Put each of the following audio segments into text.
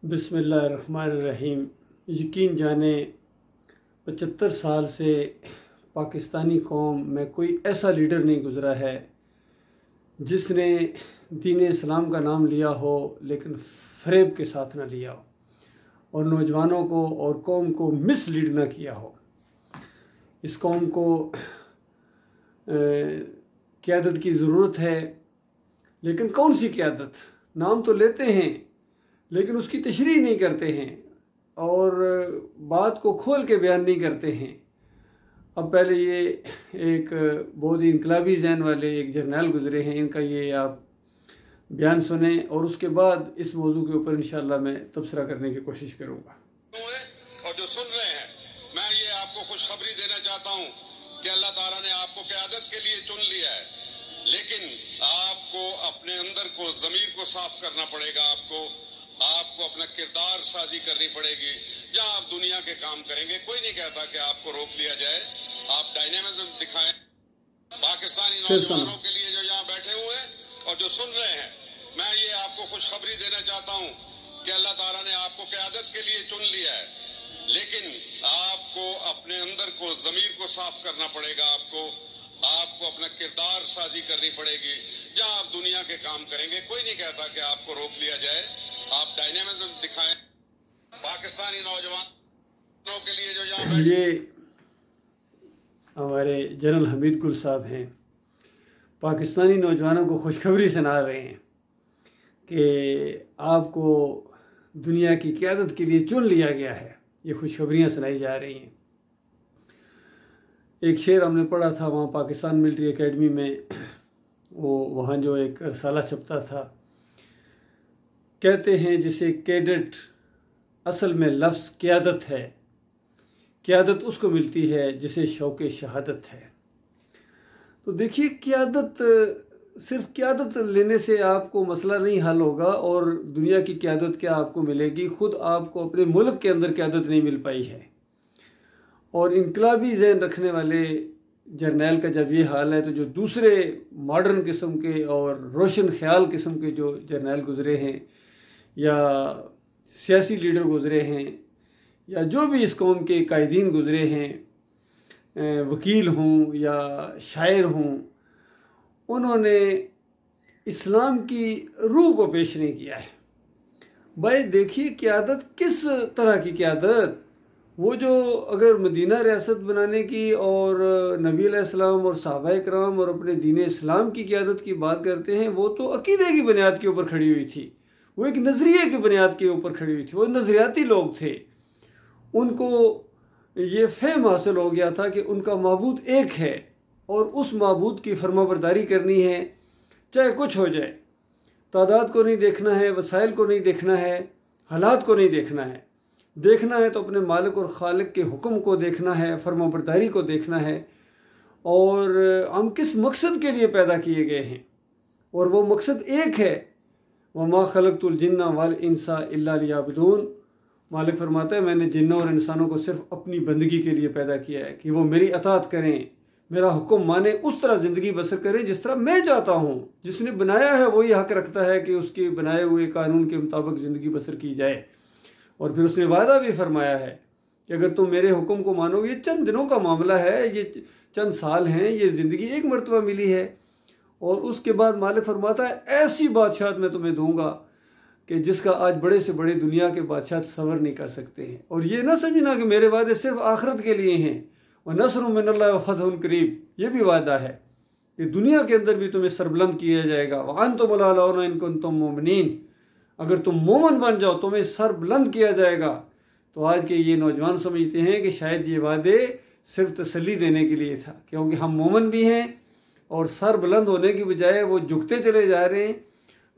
बिस्मिल्लाहिर्रहमानिर्रहीम। यकीन जाने 75 साल से पाकिस्तानी कौम में कोई ऐसा लीडर नहीं गुज़रा है जिसने दीन इस्लाम का नाम लिया हो लेकिन फ़रेब के साथ ना लिया हो और नौजवानों को और कौम को मिसलीड ना किया हो। इस कौम को क़यादत की ज़रूरत है, लेकिन कौन सी क़यादत? नाम तो लेते हैं लेकिन उसकी तशरीह नहीं करते हैं और बात को खोल के बयान नहीं करते हैं। अब पहले ये एक बहुत ही इनकलाबी ज़हन वाले एक जर्नैल गुज़रे हैं, इनका ये आप बयान सुने और उसके बाद इस मौजू के ऊपर इंशाअल्लाह मैं तबसरा करने की कोशिश करूँगा। और जो सुन रहे हैं, मैं ये आपको खुशखबरी देना चाहता हूँ कि अल्लाह ताला ने आपको क़यादत के लिए चुन लिया है, लेकिन आपको अपने अंदर को ज़मीर को साफ करना पड़ेगा। आपको अपना किरदार साजी करनी पड़ेगी। जहां आप दुनिया के काम करेंगे, कोई नहीं कहता कि आपको रोक लिया जाए, आप डायनेमिज्म दिखाएं। पाकिस्तानी नौजवानों के लिए जो यहाँ बैठे हुए हैं और जो सुन रहे हैं, मैं ये आपको खुशखबरी देना चाहता हूँ कि अल्लाह ताला ने आपको क़यादत के लिए चुन लिया है, लेकिन आपको अपने अंदर को ज़मीर को साफ करना पड़ेगा। आपको अपना किरदार साजी करनी पड़ेगी। जहां आप दुनिया के काम करेंगे, कोई नहीं कहता कि आपको रोक लिया जाए, आप डायनेमिज्म दिखाएं। पाकिस्तानी नौजवानों के लिए जो यहाँ ये हमारे जनरल हमीद गुल साहब हैं, पाकिस्तानी नौजवानों को खुशखबरी सुना रहे हैं कि आपको दुनिया की क़यादत के लिए चुन लिया गया है। ये खुशखबरियाँ सुनाई जा रही हैं। एक शेर हमने पढ़ा था वहाँ पाकिस्तान मिलिट्री एकेडमी में, वहाँ जो एक रसाला छपता था, कहते हैं जिसे कैडेट, असल में लफ्ज़ क़यादत है। क़यादत उसको मिलती है जिसे शौक़ शहादत है। तो देखिए, क़यादत, सिर्फ क़यादत लेने से आपको मसला नहीं हल होगा और दुनिया की क़यादत क्या आपको मिलेगी? ख़ुद आपको अपने मुल्क के अंदर क़यादत नहीं मिल पाई है। और इनकलाबी ज़हन रखने वाले जर्नैल का जब ये हाल है, तो जो दूसरे मॉडर्न किस्म के और रोशन ख्याल किस्म के जो जर्नैल गुज़रे हैं या सियासी लीडर गुज़रे हैं या जो भी इस कौम के कायदीन गुज़रे हैं, वकील हों या शायर हों, उन्होंने इस्लाम की रूह को पेश नहीं किया है। भाई देखिए, क़यादत किस तरह की क़यादत? वो जो अगर मदीना रियासत बनाने की और नबी अलैहिस्सलाम और सहाबाए किराम और अपने दीन इस्लाम की क़यादत की बात करते हैं, वो तो अकीदे की बुनियाद के ऊपर खड़ी हुई थी, वो एक नज़रिए की बुनियाद के ऊपर खड़ी हुई थी। वो नज़रियाती लोग थे। उनको ये फ़हम हासिल हो गया था कि उनका माबूद एक है और उस माबूद की फरमाबरदारी करनी है, चाहे कुछ हो जाए। तादाद को नहीं देखना है, वसाइल को नहीं देखना है, हालात को नहीं देखना है। देखना है तो अपने मालिक और खालिक के हुक्म को देखना है, फरमाबरदारी को देखना है और हम किस मकसद के लिए पैदा किए गए हैं, और वो मकसद एक है, वमा खलक़तुल जिन्ना वल इंसा इल्ला लियअबुदून। मालिक फरमाता है, मैंने जिन्नों और इंसानों को सिर्फ अपनी बंदगी के लिए पैदा किया है कि वो मेरी अताअत करें, मेरा हुक्म माने, उस तरह ज़िंदगी बसर करें जिस तरह मैं चाहता हूँ। जिसने बनाया है वही हक़ रखता है कि उसके बनाए हुए कानून के मुताबिक ज़िंदगी बसर की जाए। और फिर उसने वादा भी फरमाया है कि अगर तुम मेरे हुक्म को मानोगे, ये चंद दिनों का मामला है, ये चंद साल हैं, ये ज़िंदगी एक मरतबा मिली है, और उसके बाद मालिक फरमाता है ऐसी बादशाहत मैं तुम्हें दूंगा कि जिसका आज बड़े से बड़े दुनिया के बादशाह तसव्वुर नहीं कर सकते हैं। और ये ना समझना कि मेरे वादे सिर्फ आखिरत के लिए हैं। और नस्रुम मिनल्लाहि व फतहुन करीब, ये भी वादा है कि दुनिया के अंदर भी तुम्हें सरबुलंद किया जाएगा। व अंतुम ला अलौना इन कुंतुम मुमिनीन, अगर तुम मोमन बन जाओ तुम्हें सर बुलंद किया जाएगा। तो आज के ये नौजवान समझते हैं कि शायद ये वादे सिर्फ तसल्ली देने के लिए था, क्योंकि हम मोमन भी हैं और सर बुलंद होने की बजाय वो झुकते चले जा रहे हैं।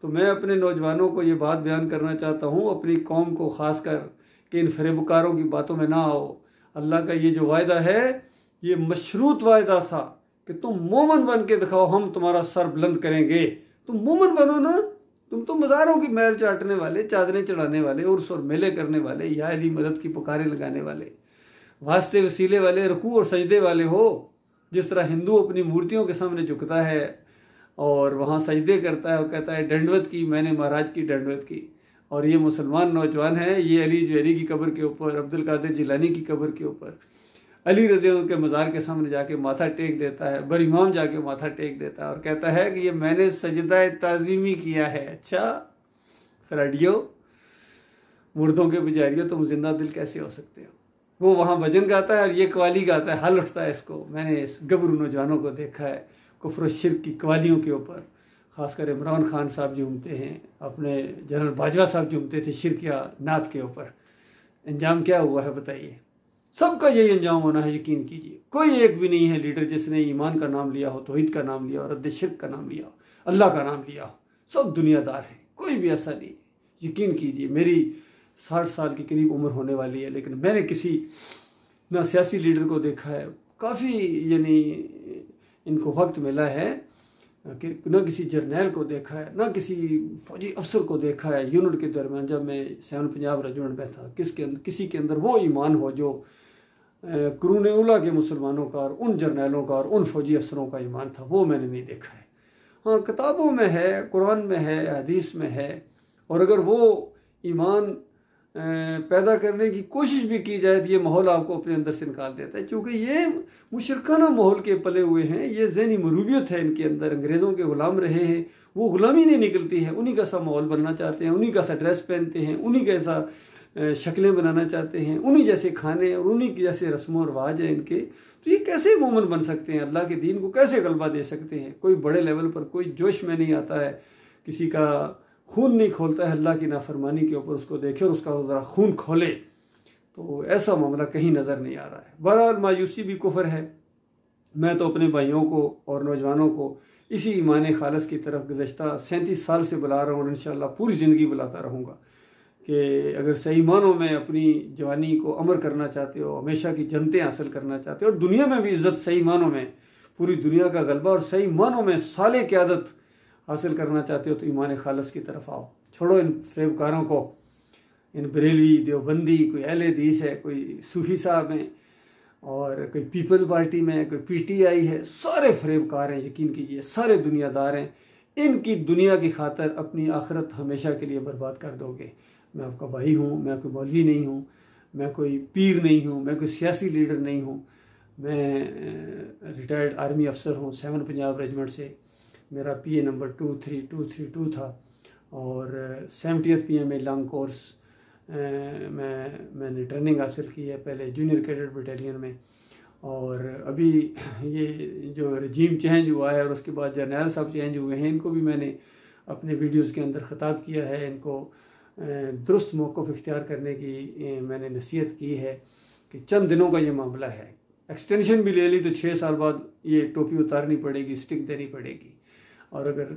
तो मैं अपने नौजवानों को ये बात बयान करना चाहता हूँ, अपनी कौम को ख़ास कर, कि इन फरेबकारों की बातों में ना आओ। अल्लाह का ये जो वायदा है, ये मशरूत वायदा था कि तुम मोमन बन के दिखाओ, हम तुम्हारा सर बुलंद करेंगे। तुम मोमन बनो ना, तुम तो मज़ारों की मैल चाटने वाले, चादरें चढ़ाने वाले, उर्स और मेले करने वाले, या अली मदद की पुकारें लगाने वाले, वास्ते वसीले वाले, रुकू और सजदे वाले हो। जिस तरह हिंदू अपनी मूर्तियों के सामने झुकता है और वहाँ सजदे करता है और कहता है दंडवत की मैंने महाराज की दंडवत की, और ये मुसलमान नौजवान है, ये अली जवेरी की कब्र के ऊपर, अब्दुल कादिर जिलानी की कब्र के ऊपर, अली रज़ी अल्लाह के मज़ार के सामने जाके माथा टेक देता है, बर इमाम जाके माथा टेक देता है और कहता है कि ये मैंने सजदा ताज़ीमी किया है। अच्छा फ्रेडियो, मुर्दों के पुजारियों, तुम जिंदा दिल कैसे हो सकते हो? वो वहाँ भजन गाता है और ये कवाली गाता है, हल उठता है इसको। मैंने इस गबरू नौजवानों को देखा है कुफ्र और शिर्क की कवालियों के ऊपर, ख़ासकर इमरान खान साहब झूमते हैं, अपने जनरल बाजवा साहब झूमते थे शिर्क या नात के ऊपर। अंजाम क्या हुआ है बताइए? सबका यही अंजाम होना है, यकीन कीजिए। कोई एक भी नहीं है लीडर जिसने ईमान का नाम लिया हो, तौहीद का नाम लिया हो, रद्द शिर्क का नाम लिया हो, अल्लाह का नाम लिया हो। सब दुनियादार हैं, कोई भी ऐसा नहीं। यकीन कीजिए, मेरी 60 साल की करीब उम्र होने वाली है, लेकिन मैंने किसी ना सियासी लीडर को देखा है, काफ़ी यानी इनको वक्त मिला है कि ना किसी जर्नैल को देखा है, ना किसी फौजी अफसर को देखा है यूनिट के दरमियान जब मैं 7 पंजाब रेजिमेंट में था, किसी के अंदर वो ईमान हो जो कुरून उला के मुसलमानों का और उन जर्नैलों का और उन फौजी अफसरों का ईमान था। वो मैंने नहीं देखा है। हाँ, किताबों में है, कुरान में है, हदीस में है, और अगर वो ईमान पैदा करने की कोशिश भी की जाए तो ये माहौल आपको अपने अंदर से निकाल देता है, क्योंकि ये मुशरकाना माहौल के पले हुए हैं। ये ज़हनी मरूबियत है इनके अंदर, अंग्रेज़ों के ग़ुलाम रहे हैं, वो ग़ुलामी नहीं निकलती है, उन्हीं का सा माहौल बनना चाहते हैं, उन्हीं का सा ड्रेस पहनते हैं, उन्हीं का ऐसा शक्लें बनाना चाहते हैं, उन्हीं जैसे खाने और उन्हीं के जैसे रस्म व रवाज हैं इनके। तो ये कैसे मोमिन बन सकते हैं? अल्लाह के दीन को कैसे गलबा दे सकते हैं? कोई बड़े लेवल पर कोई जोश में नहीं आता है, किसी का खून नहीं खोलता है अल्लाह की नाफरमानी के ऊपर, उसको देखे और उसका ज़रा खून खोले, तो ऐसा मामला कहीं नज़र नहीं आ रहा है। बहरहाल मायूसी भी कुफर है। मैं तो अपने भाइयों को और नौजवानों को इसी ईमान खालस की तरफ गुज़श्ता 37 साल से बुला रहा हूँ और इंशाअल्लाह पूरी ज़िंदगी बुलाता रहूँगा कि अगर सही मानों में अपनी जवानी को अमर करना चाहते हो, हमेशा की जन्नतें हासिल करना चाहते हो और दुनिया में भी इज़्ज़त, सही मानों में पूरी दुनिया का गलबा और सही मानों में साले क़यादत हासिल करना चाहते हो, तो ईमान खालस की तरफ आओ। छोड़ो इन फरेबकारों को, इन बरेलवी, देवबंदी, कोई अहले हदीस है, कोई सूफी साहब हैं और कोई पीपल पार्टी में है, कोई PTI है, सारे फरेबकार हैं। यकीन कीजिए, सारे दुनियादार हैं। इनकी दुनिया की खातर अपनी आखिरत हमेशा के लिए बर्बाद कर दोगे। मैं आपका भाई हूँ, मैं कोई मौलवी नहीं हूँ, मैं कोई पीर नहीं हूँ, मैं कोई सियासी लीडर नहीं हूँ। मैं रिटायर्ड आर्मी अफसर हूँ 7 पंजाब रेजिमेंट से। मेरा PA नंबर 23232 था और 70th PMA लॉन्ग कोर्स मैंने ट्रेनिंग हासिल की है, पहले जूनियर कैडेट बटालियन में। और अभी ये जो रजीम चेंज हुआ है और उसके बाद जर्नैल साहब चेंज हुए हैं, इनको भी मैंने अपने वीडियोस के अंदर ख़िताब किया है। इनको दुरुस्त मौक़िफ़ इख्तियार करने की मैंने नसीहत की है कि चंद दिनों का ये मामला है। एक्सटेंशन भी ले ली तो 6 साल बाद ये टोपी उतारनी पड़ेगी, स्टिक देनी पड़ेगी, और अगर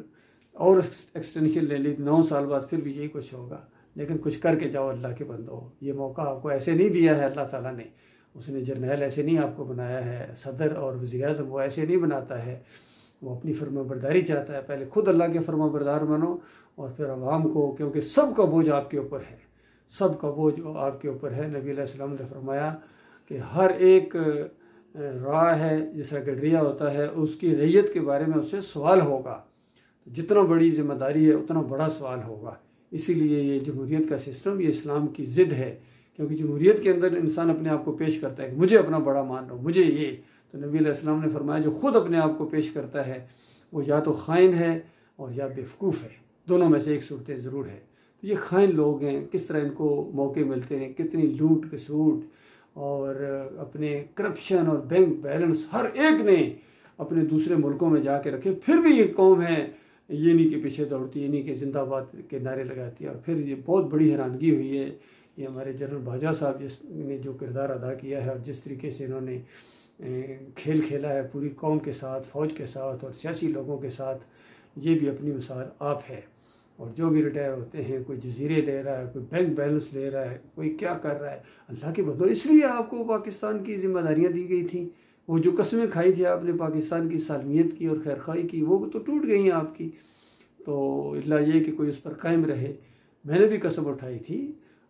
और एक्सटेंशन ले ली 9 साल बाद फिर भी यही कुछ होगा। लेकिन कुछ करके जाओ अल्लाह के बंदो। ये मौका आपको ऐसे नहीं दिया है अल्लाह ताला ने, उसने जर्नैल ऐसे नहीं आपको बनाया है, सदर और वज़ीर-ए-आज़म वो ऐसे नहीं बनाता है। वो अपनी फरमाबरदारी चाहता है। पहले खुद अल्लाह के फरमाबरदार बनो और फिर अवाम को, क्योंकि सब का बोझ आपके ऊपर है, सब का बोझ आपके ऊपर है। नबी अलैहि सल्लम ने फरमाया कि हर एक राह है, जिस गडरिया होता है, उसकी रैयत के बारे में उससे सवाल होगा। जितना बड़ी जिम्मेदारी है उतना बड़ा सवाल होगा। इसीलिए ये जमहूरियत का सिस्टम, ये इस्लाम की ज़िद है, क्योंकि जमहूरियत के अंदर इंसान अपने आप को पेश करता है कि मुझे अपना बड़ा मान लो, मुझे ये। तो नबी अलैहिस्सलाम ने फरमाया जो खुद अपने आप को पेश करता है वो या तो खाइन है और या बेवकूफ़ है, दोनों में से एक सूरत ज़रूर है। तो ये खाइन लोग हैं, किस तरह इनको मौके मिलते हैं, कितनी लूट खसूट और अपने करप्शन और बैंक बैलेंस हर एक ने अपने दूसरे मुल्कों में जाके रखे, फिर भी ये कौम है ये नहीं के पीछे दौड़ती, ये नहीं के जिंदाबाद के नारे लगाती है। और फिर ये बहुत बड़ी हैरानगी हुई है, ये हमारे जनरल बाजवा साहब जिसने जो किरदार अदा किया है और जिस तरीके से इन्होंने खेल खेला है पूरी कौम के साथ, फ़ौज के साथ और सियासी लोगों के साथ, ये भी अपनी मिसाल आप है। और जो भी रिटायर होते हैं, कोई जजीरे ले रहा है, कोई बैंक बैलेंस ले रहा है, कोई क्या कर रहा है, अल्लाह के बंदो, इसलिए आपको पाकिस्तान की जिम्मेदारियाँ दी गई थी। वो जो कस्में खाई थी आपने पाकिस्तान की सालमियत की और खैरखाई की, वो तो टूट गई हैं आपकी। तो इल्ला ये कि कोई उस पर कायम रहे। मैंने भी कसम उठाई थी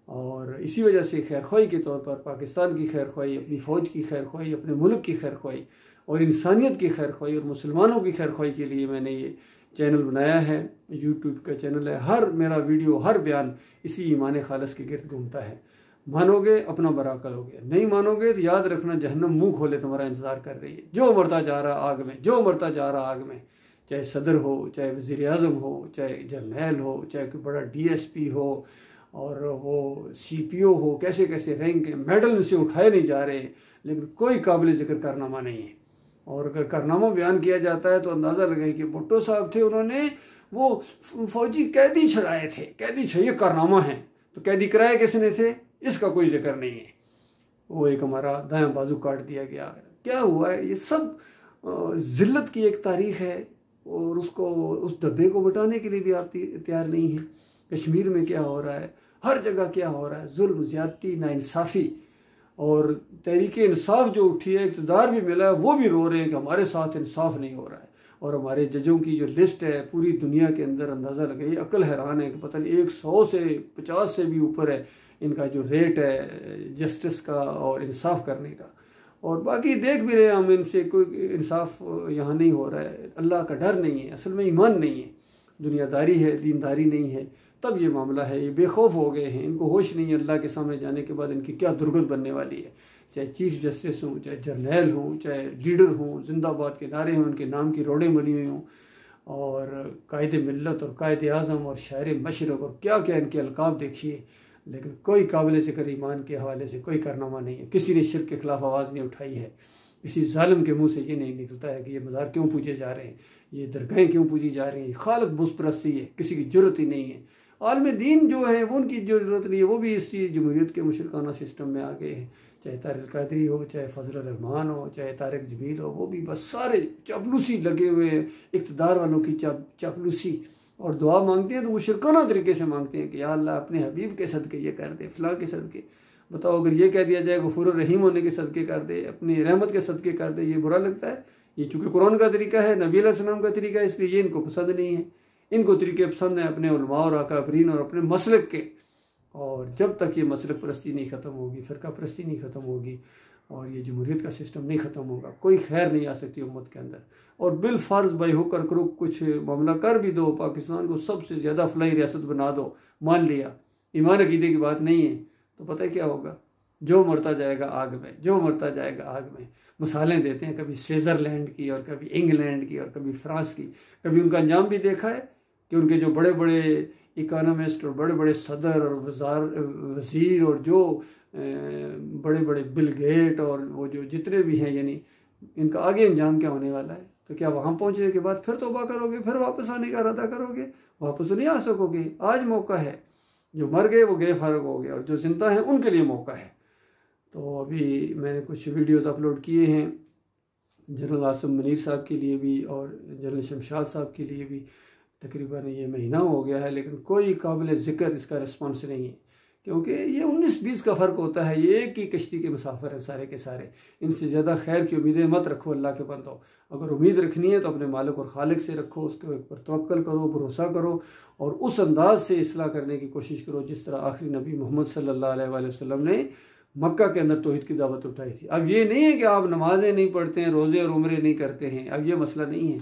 और इसी वजह से खैरख्वाही के तौर पर पाकिस्तान की खैरख्वाही, अपनी फ़ौज की खैरख्वाही, अपने मुल्क की खैरख्वाही और इंसानियत की खैरख्वाही और मुसलमानों की खैरख्वाही के लिए मैंने ये चैनल बनाया है, यूट्यूब का चैनल है। हर मेरा वीडियो, हर बयान इसी ईमान खालिस के गिर्द घूमता है। मानोगे अपना बरा करोगे, नहीं मानोगे तो याद रखना जहन्नम मुंह खोले तुम्हारा इंतजार कर रही है। जो मरता जा रहा आग में, जो मरता जा रहा आग में, चाहे सदर हो, चाहे वज़ीर आज़म हो, चाहे जर्नैल हो, चाहे कोई बड़ा DSP हो और वो CPO हो, कैसे कैसे रैंक के मेडल इनसे उठाए नहीं जा रहे, लेकिन कोई काबिल ज़िक्र कारनामा नहीं है। और अगर कारनामा बयान किया जाता है तो अंदाज़ा लगाए कि भुट्टो साहब थे, उन्होंने वो फौजी कैदी छड़ाए थे, कैदी ये कारनामा है। तो कैदी कराए किसने थे, इसका कोई जिक्र नहीं है। वो एक हमारा दायां बाजू काट दिया गया, क्या हुआ है, ये सब जिल्लत की एक तारीख है। और उसको, उस धब्बे को मिटाने के लिए भी आप तैयार नहीं है। कश्मीर में क्या हो रहा है, हर जगह क्या हो रहा है, जुल्म, ज्यादती, नाइंसाफ़ी। और तहरीके इंसाफ जो उठी है, इक़्तिदार भी मिला है, वो भी रो रहे हैं कि हमारे साथ इंसाफ नहीं हो रहा है। और हमारे जजों की जो लिस्ट है पूरी दुनिया के अंदर, अंदाज़ा लगाइए, अकल हैरान है कि पता नहीं 100 से 50 से भी ऊपर है इनका जो रेट है जस्टिस का और इंसाफ करने का। और बाकी देख भी रहे हैं हम, इनसे कोई इंसाफ यहाँ नहीं हो रहा है। अल्लाह का डर नहीं है, असल में ईमान नहीं है, दुनियादारी है, दीनदारी नहीं है, तब ये मामला है। ये बेखौफ हो गए हैं, इनको होश नहीं है अल्लाह के सामने जाने के बाद इनकी क्या दुर्गत बनने वाली है। चाहे चीफ जस्टिस हों, चाहे जर्नैल हों, चाहे लीडर हों, जिंदाबाद के नारे हों, उनके नाम की रोडें बनी हुई हों, और कायदे मिल्लत और कायदे आज़म और शायर मशरक़ और क्या क्या इनके अलकाब देखिए, लेकिन कोई काबिल ज़िक्र ईमान के हवाले से कोई कारनामा नहीं है। किसी ने शिर्क के खिलाफ आवाज़ नहीं उठाई है। किसी जालिम के मुंह से ये नहीं निकलता है कि ये मज़ार क्यों पूजे जा रहे हैं, ये दरगाहें क्यों पूजी जा रही हैं। खालिक बुत परस्ती है, किसी की जरूरत ही नहीं है। आलम दीन जो है वो उनकी जो जरूरत नहीं है, वो भी इस जमहूरियत के मुशरकाना सिस्टम में आ गए हैं। चाहे तारिक कादरी हो, चाहे फजल रहमान हो, चाहे तारिक जमील हो, वो भी बस सारे चापलूसी लगे हुए हैं, इक़्तिदार वालों की चापलूसी। और दुआ मांगते हैं तो मुशरकाना तरीके से मांगते हैं कि या अल्लाह अपने हबीब के सदके ये कर दे, फ़लाँ के सदके। बताओ, अगर ये कह दिया जाए गफूर रहीम होने के सदके कर दे, अपनी रहमत के सदके कर दे, ये बुरा लगता है। ये चूँकि कुरान का तरीका है, नबी अलैहि सलाम का तरीका है, इसलिए ये इनको पसंद नहीं है। इनको तरीके पसंद है अपने उलमा और अकाबरीन और अपने मसलक के। और जब तक ये मसलक परस्ती नहीं ख़त्म होगी, फ़िरका परस्ती नहीं ख़त्म होगी और ये जमहूरियत का सिस्टम नहीं ख़त्म होगा, कोई खैर नहीं आ सकती उम्मत के अंदर। और बिल फ़र्ज़ भाई होकर करो, कुछ मामला कर भी दो, पाकिस्तान को सबसे ज़्यादा फलाई रियासत बना दो, मान लिया, ईमान अकीदे की बात नहीं है, तो पता है क्या होगा, जो मरता जाएगा आग में, जो मरता जाएगा आग में। मिसालें देते हैं कभी स्विट्ज़रलैंड की और कभी इंग्लैंड की और कभी फ्रांस की। कभी उनका अंजाम भी देखा है कि उनके जो बड़े बड़े इकोनॉमिस्ट और बड़े बड़े सदर और वज़ीर और जो बड़े बड़े बिल गेट और वो जो जितने भी हैं, यानी इनका आगे अंजाम क्या होने वाला है। तो क्या वहाँ पहुँचने के बाद फिर तौबा करोगे, फिर वापस आने का इरादा करोगे? वापस तो नहीं आ सकोगे। आज मौका है, जो मर गए वो गए फारग हो गए, और जो जिंदा हैं उनके लिए मौका है। तो अभी मैंने कुछ वीडियोस अपलोड किए हैं जनरल आसिम मुनीर साहब के लिए भी और जनरल शमशाद साहब के लिए भी। तकरीबन ये महीना हो गया है, लेकिन कोई काबिल ज़िक्र इसका रिस्पॉन्स नहीं है, क्योंकि ये 19-20 का फ़र्क होता है। ये एक ही कश्ती के मुसाफिर हैं सारे के सारे। इनसे ज़्यादा खैर की उम्मीदें मत रखो अल्लाह के बंदो। अगर उम्मीद रखनी है तो अपने मालिक और खालिक से रखो, उसके ऊपर तवक्कल करो, भरोसा करो और उस अंदाज से इस्लाह करने की कोशिश करो जिस तरह आखिरी नबी मोहम्मद सल्लल्लाहु अलैहि वसल्लम ने मक्का के अंदर तौहीद की दावत उठाई थी। अब ये नहीं है कि आप नमाजें नहीं पढ़ते हैं, रोज़े और उम्रे नहीं करते हैं, अब ये मसला नहीं है।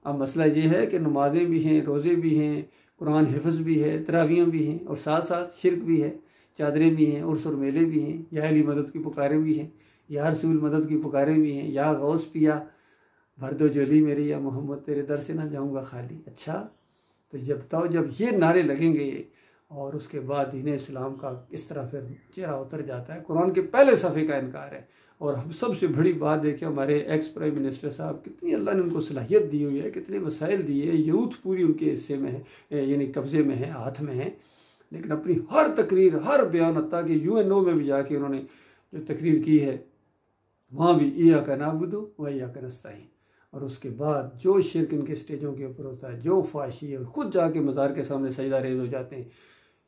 अब मसला ये है कि नमाजें भी हैं, रोज़े भी हैं, कुरान हिफ्ज़ भी है, तरावियाँ भी हैं और साथ साथ शिरक भी है, चादरें भी हैं, उर्स और मेले भी हैं, या अली मदद की पुकारें भी हैं, या रसूल मदद की पुकारें भी हैं, या गौस पिया भर दो जोली मेरी, या मोहम्मद तेरे दर से ना जाऊँगा खाली। अच्छा, तो जब बताओ, जब ये नारे लगेंगे और उसके बाद दीन इस्लाम का इस तरह फिर चेहरा उतर जाता है। कुरान के पहले सफ़े का इनकार है। और हम सबसे बड़ी बात देखिए, हमारे एक्स प्राइम मिनिस्टर साहब, कितनी अल्लाह ने उनको सलाहियत दी हुई है, कितने मसाइल दिए हैं, यूथ पूरी उनके हिस्से में है, यानी कब्ज़े में है, हाथ में है, लेकिन अपनी हर तकरीर, हर बयान, हत्ता कि UNO में भी जाके उन्होंने जो तकरीर की है वहाँ भी इय्याका नअबुदु व इय्याका नस्तईन। और उसके बाद जो शिरक इनके स्टेजों के ऊपर होता है, जो फाशी है, खुद जाके मज़ार के सामने सजदा रेज़ हो जाते हैं,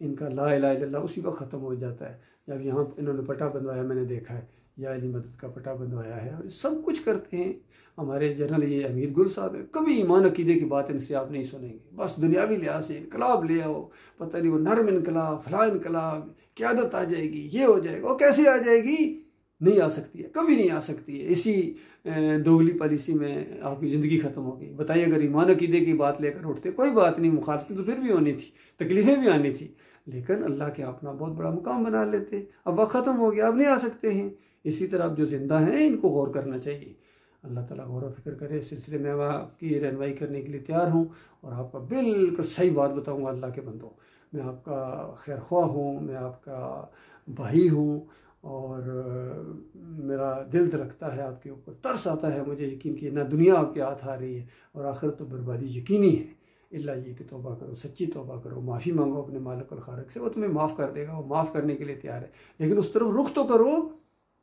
इनका ला इलाहा इल्लल्लाह उसी वक्त ख़त्म हो जाता है। जब यहाँ इन्होंने पटा बंधवाया, मैंने देखा है, या अली मदद का पटा बंधवाया है, और सब कुछ करते हैं। हमारे जनरल ये अमीर गुल साहब है, कभी ईमान अकीदे की बात इनसे आप नहीं सुनेंगे। बस दुनियावी लिहाज से इनकलाब ले आओ, पता नहीं वो नर्म इनकलाब, फला इनकलाब, क़यादत आ जाएगी, ये हो जाएगा। और कैसे आ जाएगी? नहीं आ सकती है, कभी नहीं आ सकती है। इसी दोगली पॉलिसी में आपकी ज़िंदगी ख़त्म हो गई। बताइए, अगर ईमान अकीदे की बात लेकर उठते, कोई बात नहीं, मुखालफत तो फिर भी होनी थी, तकलीफ़ें भी आनी थी, लेकिन अल्लाह के अपना बहुत बड़ा मुकाम बना लेते। अब वक्त ख़त्म हो गया, अब नहीं आ सकते हैं। इसी तरह अब जो ज़िंदा हैं इनको गौर करना चाहिए। अल्लाह ताला गौर व फिक्र करे। इस सिलसिले में मैं आपकी रहनुमाई करने के लिए तैयार हूँ और आपका बिल्कुल सही बात बताऊँगा। अल्लाह के बंदो, मैं आपका खैर ख्वाह हूँ, मैं आपका भाई हूँ और मेरा दिल धड़कता है आपके ऊपर, तरस आता है मुझे यकीन कि ना दुनिया आपके हाथ आ रही है और आखिरत तो बर्बादी यकीनी है। इल्ला ये कि तौबा करो, सच्ची तौबा करो, माफ़ी मांगो अपने मालिक और खालिक से, वो तुम्हें माफ़ कर देगा, वो माफ़ करने के लिए तैयार है। लेकिन उस तरफ रुख तो करो,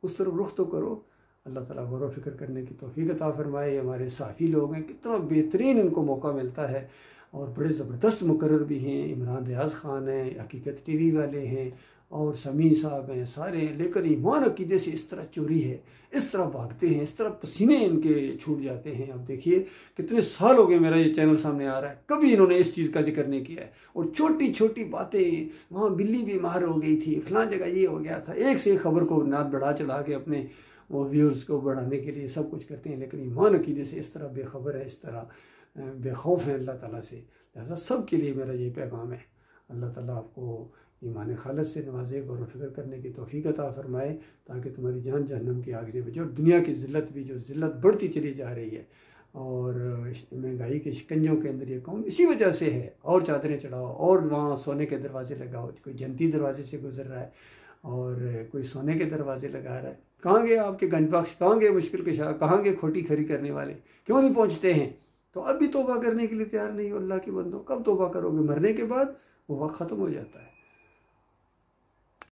उस तरफ रुख तो करो। अल्लाह ताला गौर व फिक्र करने की तौफीक अता फरमाए। हमारे साफ़ी लोग हैं, कितना बेहतरीन इनको मौका मिलता है और बड़े ज़बरदस्त मुकर्रर भी हैं। इमरान रियाज़ ख़ान हैं, हकीकत टीवी वाले हैं और समीन साहब हैं, सारे हैं। लेकर ईमान अकीदे से इस तरह चोरी है, इस तरह भागते हैं, इस तरह पसीने इनके छूट जाते हैं। अब देखिए कितने साल हो गए मेरा ये चैनल सामने आ रहा है, कभी इन्होंने इस चीज़ का जिक्र नहीं किया है। और छोटी छोटी बातें, वहाँ बिल्ली बीमार हो गई थी, फलां जगह ये हो गया था, एक से एक खबर को नाद बढ़ा चढ़ा के अपने वो व्यूअर्स को बढ़ाने के लिए सब कुछ करते हैं। लेकिन ईमान अकीदे से इस तरह बेखबर है, इस तरह बेखौफ है अल्लाह ताला से। लिहाजा सब के लिए मेरा ये पैगाम है, अल्लाह ताला आपको ईमान खालिस से नवाजे, गौर व फिक्र करने की तौफीक अता फरमाए, ताकि तुम्हारी जान जहन्नम की आग से बचे। और दुनिया की ज़िल्लत भी, जो ज़िल्लत बढ़ती चली जा रही है और महंगाई के शिकंजों के अंदर ये कौम इसी वजह से है। और चादरें चढ़ाओ और वहाँ सोने के दरवाजे लगाओ, कोई जन्नती दरवाजे से गुजर रहा है और कोई सोने के दरवाजे लगा रहा है। कहाँ गए आपके गंजबख्श, कहाँ गए मुश्किल कुशा, कहाँ गए खोटी खरी करने वाले, क्यों नहीं पहुँचते हैं? तो अब भी तौबा करने के लिए तैयार नहीं हो। अल्लाह के बंदो, कब तौबा करोगे? मरने के बाद वो वक्त ख़त्म हो जाता है।